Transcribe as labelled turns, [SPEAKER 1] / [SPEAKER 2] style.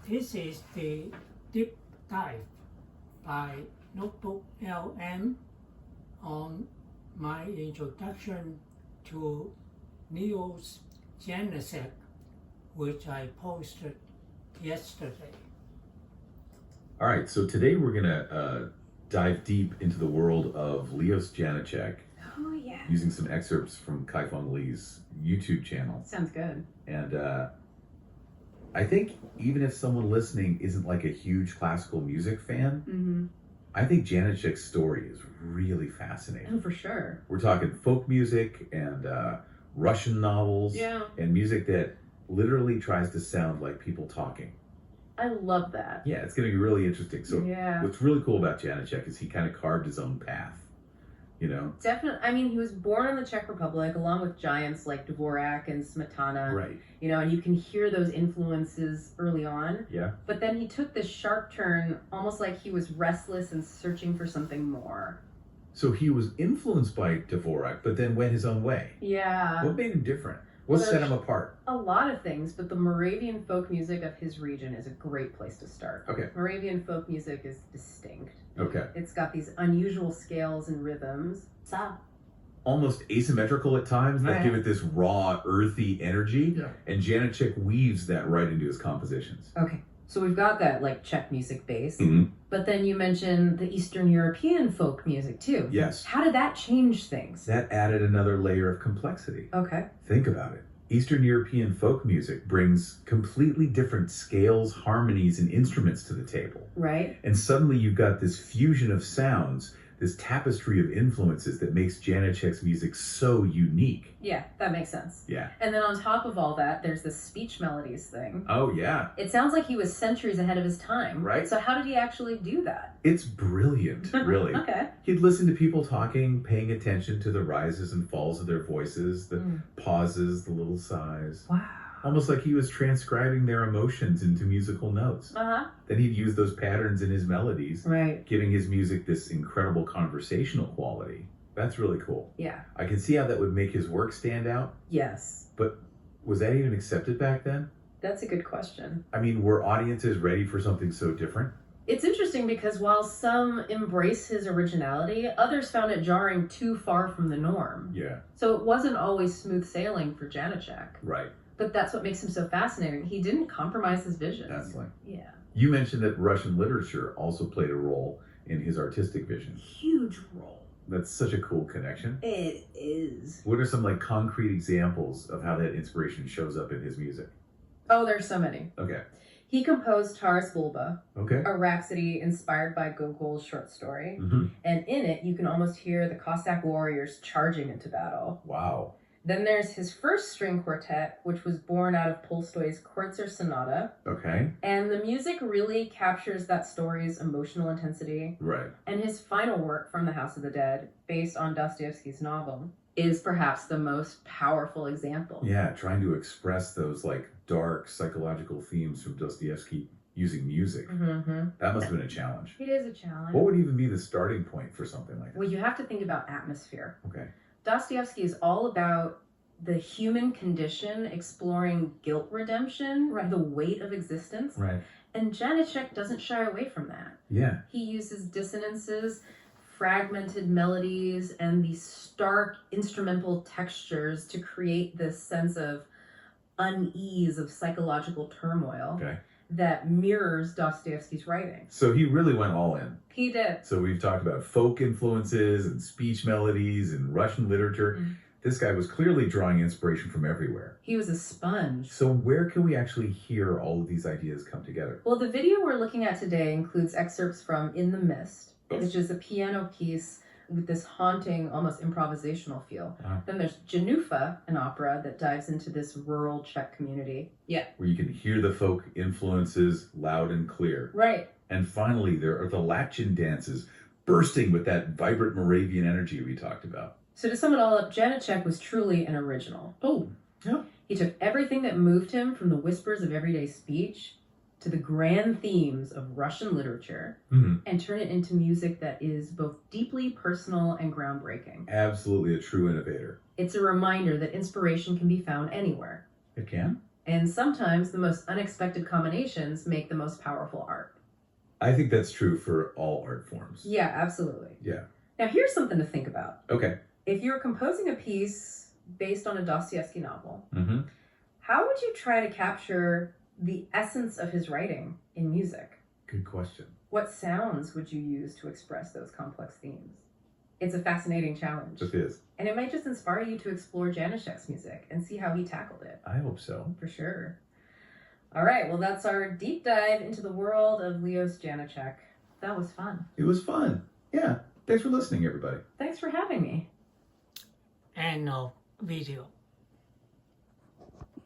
[SPEAKER 1] This is the Deep Dive by Notebook LM on my introduction to Neo's Janice, which I posted yesterday.
[SPEAKER 2] All right, so today we're gonna dive deep into the world of Leos Janicek.
[SPEAKER 3] Oh yeah.
[SPEAKER 2] Using some excerpts from Kai-Feng Lee's YouTube channel.
[SPEAKER 3] Sounds good.
[SPEAKER 2] And I think even if someone listening isn't like a huge classical music fan, I think Janicek's story is really fascinating.
[SPEAKER 3] Oh, for sure.
[SPEAKER 2] We're talking folk music and Russian novels and music that literally tries to sound like people talking.
[SPEAKER 3] I love that.
[SPEAKER 2] Yeah, it's going to be really interesting. So what's really cool about Janicek is he kind of carved his own path, you know?
[SPEAKER 3] Definitely. I mean, he was born in the Czech Republic along with giants like Dvorak and Smetana.
[SPEAKER 2] Right.
[SPEAKER 3] You know, and you can hear those influences early on.
[SPEAKER 2] Yeah.
[SPEAKER 3] But then he took this sharp turn, almost like he was restless and searching for something more.
[SPEAKER 2] So he was influenced by Dvorak, but then went his own way.
[SPEAKER 3] Yeah.
[SPEAKER 2] What made him different? What set him apart?
[SPEAKER 3] A lot of things, but the Moravian folk music of his region is a great place to start.
[SPEAKER 2] Okay.
[SPEAKER 3] Moravian folk music is distinct.
[SPEAKER 2] Okay.
[SPEAKER 3] It's got these unusual scales and rhythms.
[SPEAKER 2] Almost asymmetrical at times that
[SPEAKER 3] Right.
[SPEAKER 2] give it this raw, earthy energy.
[SPEAKER 1] Yeah.
[SPEAKER 2] And Janicek weaves that right into his compositions.
[SPEAKER 3] Okay. So we've got that like Czech music base,
[SPEAKER 2] Mm-hmm.
[SPEAKER 3] but then you mentioned the Eastern European folk music too.
[SPEAKER 2] Yes.
[SPEAKER 3] How did that change things?
[SPEAKER 2] That added another layer of complexity.
[SPEAKER 3] Okay.
[SPEAKER 2] Think about it. Eastern European folk music brings completely different scales, harmonies, and instruments to the table.
[SPEAKER 3] Right.
[SPEAKER 2] And suddenly you've got this fusion of sounds, this tapestry of influences that makes Janicek's music so unique.
[SPEAKER 3] Yeah, that makes sense.
[SPEAKER 2] Yeah.
[SPEAKER 3] And then on top of all that, there's this speech melodies thing.
[SPEAKER 2] Oh, yeah.
[SPEAKER 3] It sounds like he was centuries ahead of his time.
[SPEAKER 2] Right.
[SPEAKER 3] So how did he actually do that?
[SPEAKER 2] It's brilliant, really.
[SPEAKER 3] Okay.
[SPEAKER 2] He'd listen to people talking, paying attention to the rises and falls of their voices, the pauses, the little sighs.
[SPEAKER 3] Wow.
[SPEAKER 2] Almost like he was transcribing their emotions into musical notes.
[SPEAKER 3] Uh-huh.
[SPEAKER 2] Then he'd use those patterns in his melodies,
[SPEAKER 3] Right.
[SPEAKER 2] giving his music this incredible conversational quality. That's really cool.
[SPEAKER 3] Yeah.
[SPEAKER 2] I can see how that would make his work stand out,
[SPEAKER 3] Yes.
[SPEAKER 2] but was that even accepted back then?
[SPEAKER 3] That's a good question.
[SPEAKER 2] I mean, were audiences ready for something so different?
[SPEAKER 3] It's interesting because while some embrace his originality, others found it jarring too far from the norm.
[SPEAKER 2] Yeah.
[SPEAKER 3] So it wasn't always smooth sailing for Janicek.
[SPEAKER 2] Right.
[SPEAKER 3] But that's what makes him so fascinating. He didn't compromise his vision.
[SPEAKER 2] Definitely.
[SPEAKER 3] Yeah.
[SPEAKER 2] You mentioned that Russian literature also played a role in his artistic vision.
[SPEAKER 3] Huge role.
[SPEAKER 2] That's such a cool connection.
[SPEAKER 3] It is.
[SPEAKER 2] What are some like concrete examples of how that inspiration shows up in his music?
[SPEAKER 3] Oh, there's so many.
[SPEAKER 2] Okay.
[SPEAKER 3] He composed Taras Bulba,
[SPEAKER 2] Okay.
[SPEAKER 3] a rhapsody inspired by Gogol's short story.
[SPEAKER 2] Mm-hmm.
[SPEAKER 3] And in it, you can almost hear the Cossack warriors charging into battle.
[SPEAKER 2] Wow.
[SPEAKER 3] Then there's his first string quartet, which was born out of Tolstoy's Kreutzer Sonata.
[SPEAKER 2] Okay.
[SPEAKER 3] And the music really captures that story's emotional intensity.
[SPEAKER 2] Right.
[SPEAKER 3] And his final work, From the House of the Dead, based on Dostoevsky's novel, is perhaps the most powerful example.
[SPEAKER 2] Yeah, trying to express those like dark psychological themes from Dostoevsky using music.
[SPEAKER 3] Mm-hmm.
[SPEAKER 2] That must have been a challenge.
[SPEAKER 3] It is a challenge.
[SPEAKER 2] What would even be the starting point for something like that?
[SPEAKER 3] Well, you have to think about atmosphere.
[SPEAKER 2] Okay.
[SPEAKER 3] Dostoevsky is all about the human condition, exploring guilt redemption, the weight of existence.
[SPEAKER 2] Right.
[SPEAKER 3] And Janicek doesn't shy away from that.
[SPEAKER 2] Yeah.
[SPEAKER 3] He uses dissonances, fragmented melodies, and these stark instrumental textures to create this sense of unease, of psychological turmoil that mirrors Dostoevsky's writing.
[SPEAKER 2] So he really went all in.
[SPEAKER 3] He did.
[SPEAKER 2] So we've talked about folk influences and speech melodies and Russian literature.
[SPEAKER 3] Mm-hmm.
[SPEAKER 2] This guy was clearly drawing inspiration from everywhere.
[SPEAKER 3] He was a sponge.
[SPEAKER 2] So where can we actually hear all of these ideas come together?
[SPEAKER 3] Well, the video we're looking at today includes excerpts from In the Mist, which is a piano piece with this haunting, almost improvisational feel.
[SPEAKER 2] Wow.
[SPEAKER 3] Then there's Janufa, an opera that dives into this rural Czech community. Yeah.
[SPEAKER 2] Where you can hear the folk influences loud and clear.
[SPEAKER 3] Right.
[SPEAKER 2] And finally, there are the Latchin dances, bursting with that vibrant Moravian energy we talked about.
[SPEAKER 3] So to sum it all up, Janicek was truly an original.
[SPEAKER 2] Oh, yeah.
[SPEAKER 3] He took everything that moved him from the whispers of everyday speech to the grand themes of Russian literature and turn it into music that is both deeply personal and groundbreaking.
[SPEAKER 2] Absolutely a true innovator.
[SPEAKER 3] It's a reminder that inspiration can be found anywhere.
[SPEAKER 2] It can?
[SPEAKER 3] And sometimes the most unexpected combinations make the most powerful art.
[SPEAKER 2] I think that's true for all art forms.
[SPEAKER 3] Yeah, absolutely.
[SPEAKER 2] Yeah.
[SPEAKER 3] Now, here's something to think about.
[SPEAKER 2] Okay.
[SPEAKER 3] If you're composing a piece based on a Dostoevsky novel,
[SPEAKER 2] Mm-hmm.
[SPEAKER 3] how would you try to capture the essence of his writing in music?
[SPEAKER 2] Good question.
[SPEAKER 3] What sounds would you use to express those complex themes? It's a fascinating challenge.
[SPEAKER 2] It is.
[SPEAKER 3] And it might just inspire you to explore Janishek's music and see how he tackled it.
[SPEAKER 2] I hope so.
[SPEAKER 3] For sure. All right, well, that's our deep dive into the world of Leos Janicek. That was fun.
[SPEAKER 2] It was fun. Yeah. Thanks for listening, everybody.
[SPEAKER 3] Thanks for having me.
[SPEAKER 1] And no video.